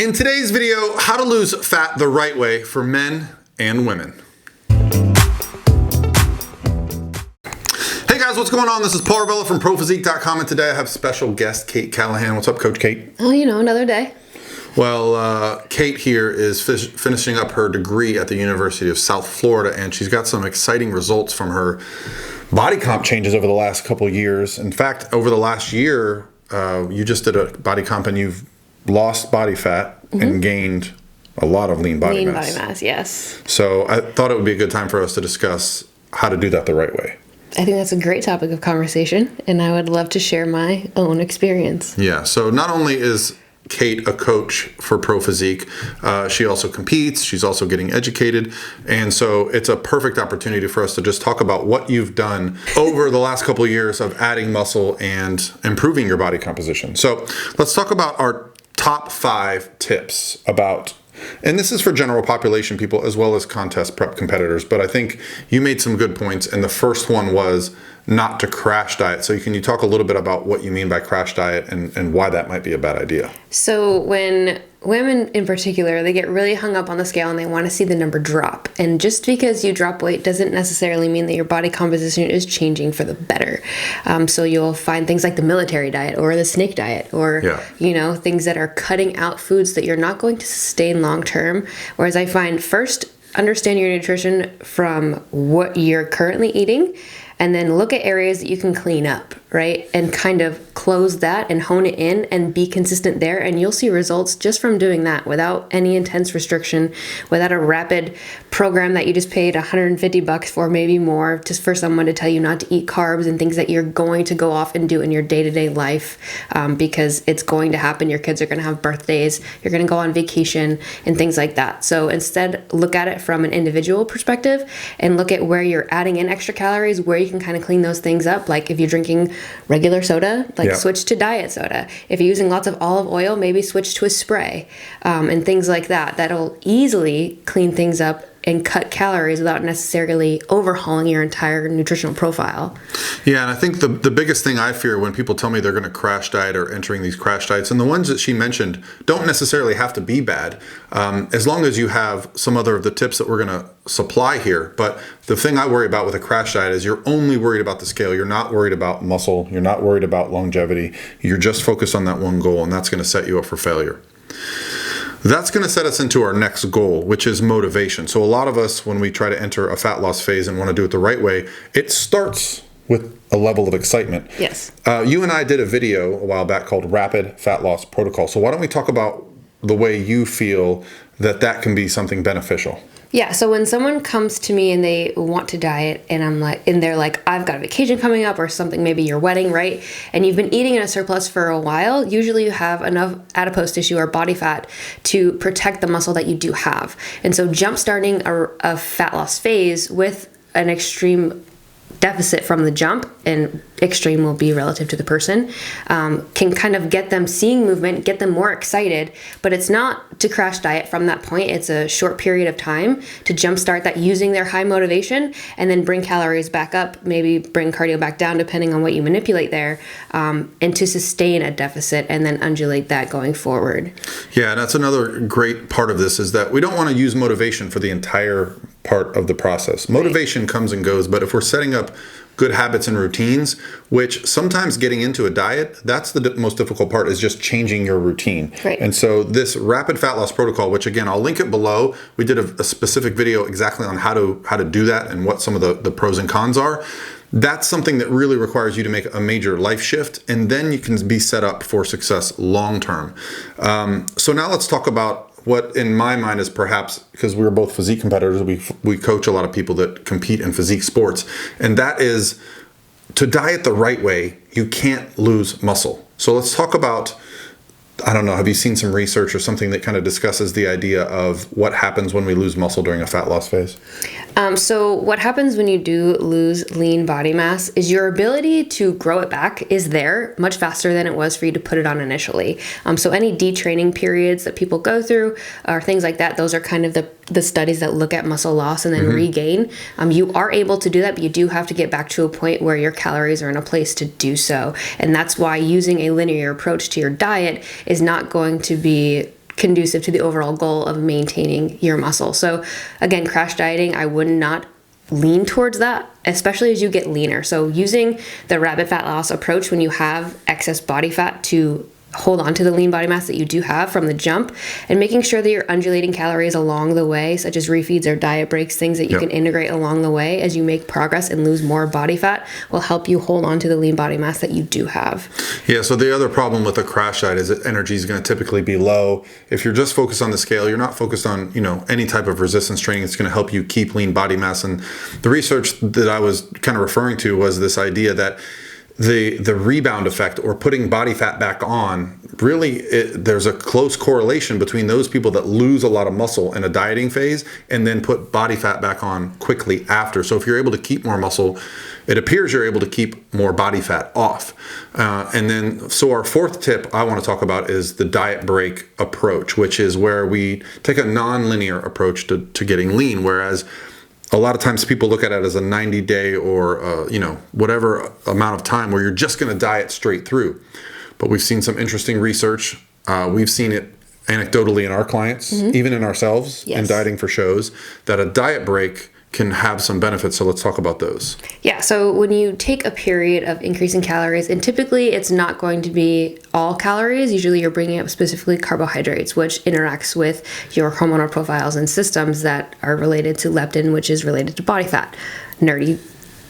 In today's video, how to lose fat the right way for men and women. Hey guys, what's going on? This is Paul Ravella from ProPhysique.com, and today I have special guest Kate Callahan. What's up, Coach Kate? Oh, another day. Well, Kate here is finishing up her degree at the University of South Florida, and she's got some exciting results from her body comp changes over the last couple of years. In fact, over the last year, you just did a body comp and you've lost body fat and gained a lot of lean body mass. Lean body mass, yes. So I thought it would be a good time for us to discuss how to do that the right way. I think that's a great topic of conversation, and I would love to share my own experience. Yeah, so not only is Kate a coach for Pro Physique, she also competes, she's also getting educated, and so it's a perfect opportunity for us to just talk about what you've done over the last couple of years of adding muscle and improving your body composition. So let's talk about our top 5 tips about, and this is for general population people as well as contest prep competitors, but I think you made some good points, and the first one was not to crash diet. So can you talk a little bit about what you mean by crash diet and why that might be a bad idea? So when women in particular, they get really hung up on the scale and they want to see the number drop. And just because you drop weight doesn't necessarily mean that your body composition is changing for the better. So you'll find things like the military diet or the snake diet or, things that are cutting out foods that you're not going to sustain long term. Whereas I find first, understand your nutrition from what you're currently eating, and then look at areas that you can clean up, right? And kind of close that and hone it in and be consistent there. And you'll see results just from doing that without any intense restriction, without a rapid program that you just paid $150 for, maybe more, just for someone to tell you not to eat carbs and things that you're going to go off and do in your day-to-day life, because it's going to happen. Your kids are going to have birthdays, you're going to go on vacation and things like that. So instead, look at it from an individual perspective and look at where you're adding in extra calories, where you can kind of clean those things up. Like if you're drinking regular soda, switch to diet soda. If you're using lots of olive oil, maybe switch to a spray, and things like that. That'll easily clean things up and cut calories without necessarily overhauling your entire nutritional profile. Yeah, and I think the biggest thing I fear when people tell me they're going to crash diet or entering these crash diets, and the ones that she mentioned don't necessarily have to be bad, as long as you have some other of the tips that we're going to supply here. But the thing I worry about with a crash diet is you're only worried about the scale. You're not worried about muscle. You're not worried about longevity. You're just focused on that one goal, and that's going to set you up for failure. That's going to set us into our next goal, which is motivation. So a lot of us, when we try to enter a fat loss phase and want to do it the right way, it starts with a level of excitement. Yes. You and I did a video a while back called Rapid Fat Loss Protocol. So why don't we talk about the way you feel that can be something beneficial? Yeah, so when someone comes to me and they want to diet and they're like, I've got a vacation coming up or something, maybe your wedding, right? And you've been eating in a surplus for a while, usually you have enough adipose tissue or body fat to protect the muscle that you do have. And so jump-starting a fat loss phase with an extreme deficit from the jump, and extreme will be relative to the person, can kind of get them seeing movement, get them more excited, but it's not to crash diet from that point. It's a short period of time to jumpstart that using their high motivation and then bring calories back up, maybe bring cardio back down depending on what you manipulate there, and to sustain a deficit and then undulate that going forward. Yeah, and that's another great part of this, is that we don't want to use motivation for the entire part of the process. Motivation comes and goes, but if we're setting up good habits and routines, which sometimes getting into a diet, that's the most difficult part, is just changing your routine. Right. And so this Rapid Fat Loss Protocol, which again, I'll link it below. We did a specific video exactly on how to do that and what some of the pros and cons are. That's something that really requires you to make a major life shift, and then you can be set up for success long term. So now let's talk about what in my mind is, perhaps because we're both physique competitors, we coach a lot of people that compete in physique sports, and that is to diet the right way, you can't lose muscle. So let's talk about, I don't know, have you seen some research or something that kind of discusses the idea of what happens when we lose muscle during a fat loss phase? So what happens when you do lose lean body mass is your ability to grow it back is there much faster than it was for you to put it on initially. So any detraining periods that people go through or things like that, those are kind of the studies that look at muscle loss and then regain. You are able to do that, but you do have to get back to a point where your calories are in a place to do so. And that's why using a linear approach to your diet is not going to be conducive to the overall goal of maintaining your muscle. So again, crash dieting, I would not lean towards that, especially as you get leaner. So using the rapid fat loss approach when you have excess body fat to hold on to the lean body mass that you do have from the jump, and making sure that you're undulating calories along the way, such as refeeds or diet breaks, things that you can integrate along the way as you make progress and lose more body fat, will help you hold on to the lean body mass that you do have. Yeah, so the other problem with a crash diet is that energy is going to typically be low. If you're just focused on the scale, you're not focused on, any type of resistance training. It's going to help you keep lean body mass. And the research that I was kind of referring to was this idea that the rebound effect, or putting body fat back on, really there's a close correlation between those people that lose a lot of muscle in a dieting phase and then put body fat back on quickly after. So if you're able to keep more muscle, it appears you're able to keep more body fat off. And then, so our fourth tip I want to talk about is the diet break approach, which is where we take a non-linear approach to getting lean, whereas a lot of times people look at it as a 90-day or, whatever amount of time where you're just going to diet straight through. But we've seen some interesting research. We've seen it anecdotally in our clients, even in ourselves, in dieting for shows, that a diet break can have some benefits. So let's talk about those. Yeah, so when you take a period of increasing calories, and typically it's not going to be all calories, usually you're bringing up specifically carbohydrates, which interacts with your hormonal profiles and systems that are related to leptin, which is related to body fat. Nerdy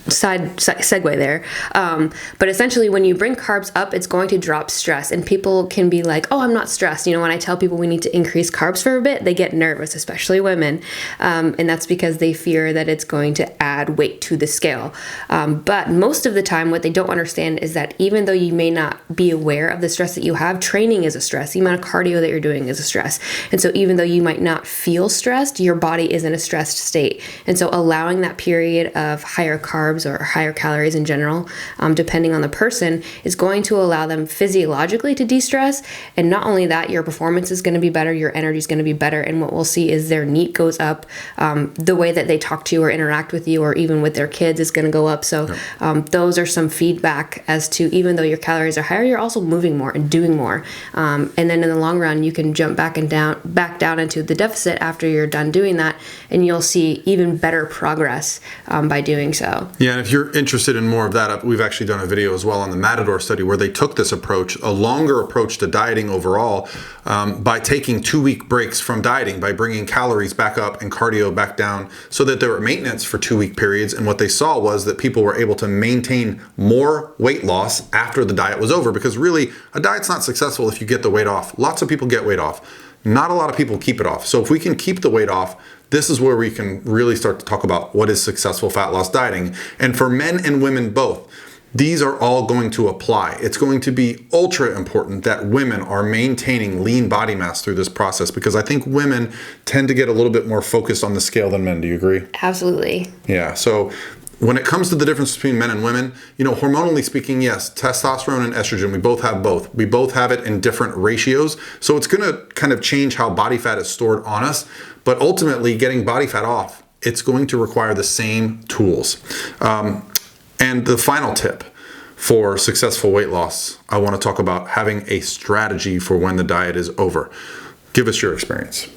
segue there. But essentially when you bring carbs up, it's going to drop stress, and people can be like, oh, I'm not stressed. When I tell people we need to increase carbs for a bit, they get nervous, especially women. And that's because they fear that it's going to add weight to the scale. But most of the time, what they don't understand is that even though you may not be aware of the stress that you have, training is a stress. The amount of cardio that you're doing is a stress. And so even though you might not feel stressed, your body is in a stressed state. And so allowing that period of higher carbs or higher calories in general, depending on the person, is going to allow them physiologically to de-stress. And not only that, your performance is going to be better, your energy is going to be better, and what we'll see is their NEAT goes up. The way that they talk to you or interact with you, or even with their kids, is going to go up. So those are some feedback as to, even though your calories are higher, you're also moving more and doing more. And then in the long run, you can jump back down into the deficit after you're done doing that, and you'll see even better progress by doing so. Yeah, and if you're interested in more of that, we've actually done a video as well on the Matador study where they took this approach, a longer approach to dieting overall, by taking 2-week breaks from dieting, by bringing calories back up and cardio back down, so that they were at maintenance for 2-week periods. And what they saw was that people were able to maintain more weight loss after the diet was over, because really a diet's not successful if you get the weight off. Lots of people get weight off. Not a lot of people keep it off. So if we can keep the weight off, this is where we can really start to talk about what is successful fat loss dieting. And for men and women both, these are all going to apply. It's going to be ultra important that women are maintaining lean body mass through this process, because I think women tend to get a little bit more focused on the scale than men. Do you agree? Absolutely. Yeah. So when it comes to the difference between men and women, hormonally speaking, yes, testosterone and estrogen, we both have both. We both have it in different ratios. So it's going to kind of change how body fat is stored on us. But ultimately, getting body fat off, it's going to require the same tools. And the final tip for successful weight loss, I want to talk about having a strategy for when the diet is over. Give us your experience.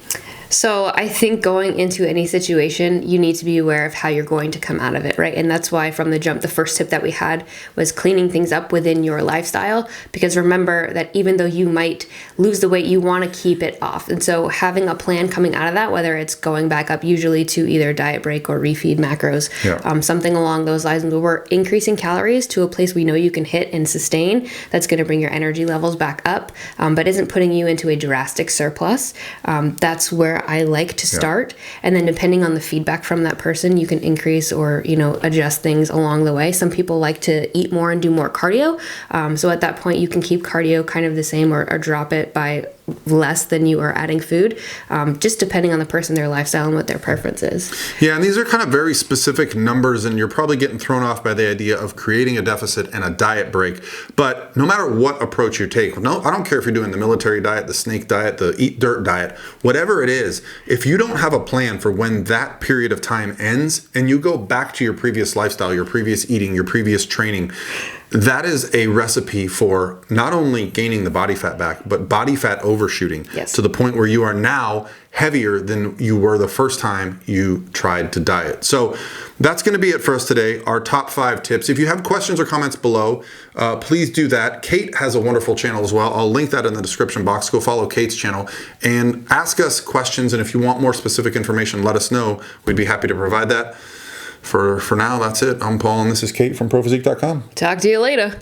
So I think going into any situation, you need to be aware of how you're going to come out of it, right? And that's why from the jump, the first tip that we had was cleaning things up within your lifestyle. Because remember that even though you might lose the weight, you want to keep it off. And so having a plan coming out of that, whether it's going back up usually to either diet break or refeed macros, something along those lines, where we're increasing calories to a place we know you can hit and sustain, that's going to bring your energy levels back up, but isn't putting you into a drastic surplus. That's where I like to start. And then depending on the feedback from that person, you can increase or, adjust things along the way. Some people like to eat more and do more cardio. So at that point, you can keep cardio kind of the same or drop it by less than you are adding food, just depending on the person, their lifestyle, and what their preference is. Yeah, and these are kind of very specific numbers, and you're probably getting thrown off by the idea of creating a deficit and a diet break. But no matter what approach you take, I don't care if you're doing the military diet, the snake diet, the eat dirt diet, whatever it is, if you don't have a plan for when that period of time ends and you go back to your previous lifestyle, your previous eating, your previous training, that is a recipe for not only gaining the body fat back, but body fat overshooting Yes. to the point where you are now heavier than you were the first time you tried to diet. So that's going to be it for us today. Our top 5 tips. If you have questions or comments below, please do that. Kate has a wonderful channel as well. I'll link that in the description box. Go follow Kate's channel and ask us questions. And if you want more specific information, let us know. We'd be happy to provide that. For now, that's it. I'm Paul, and this is Kate from ProPhysique.com. Talk to you later.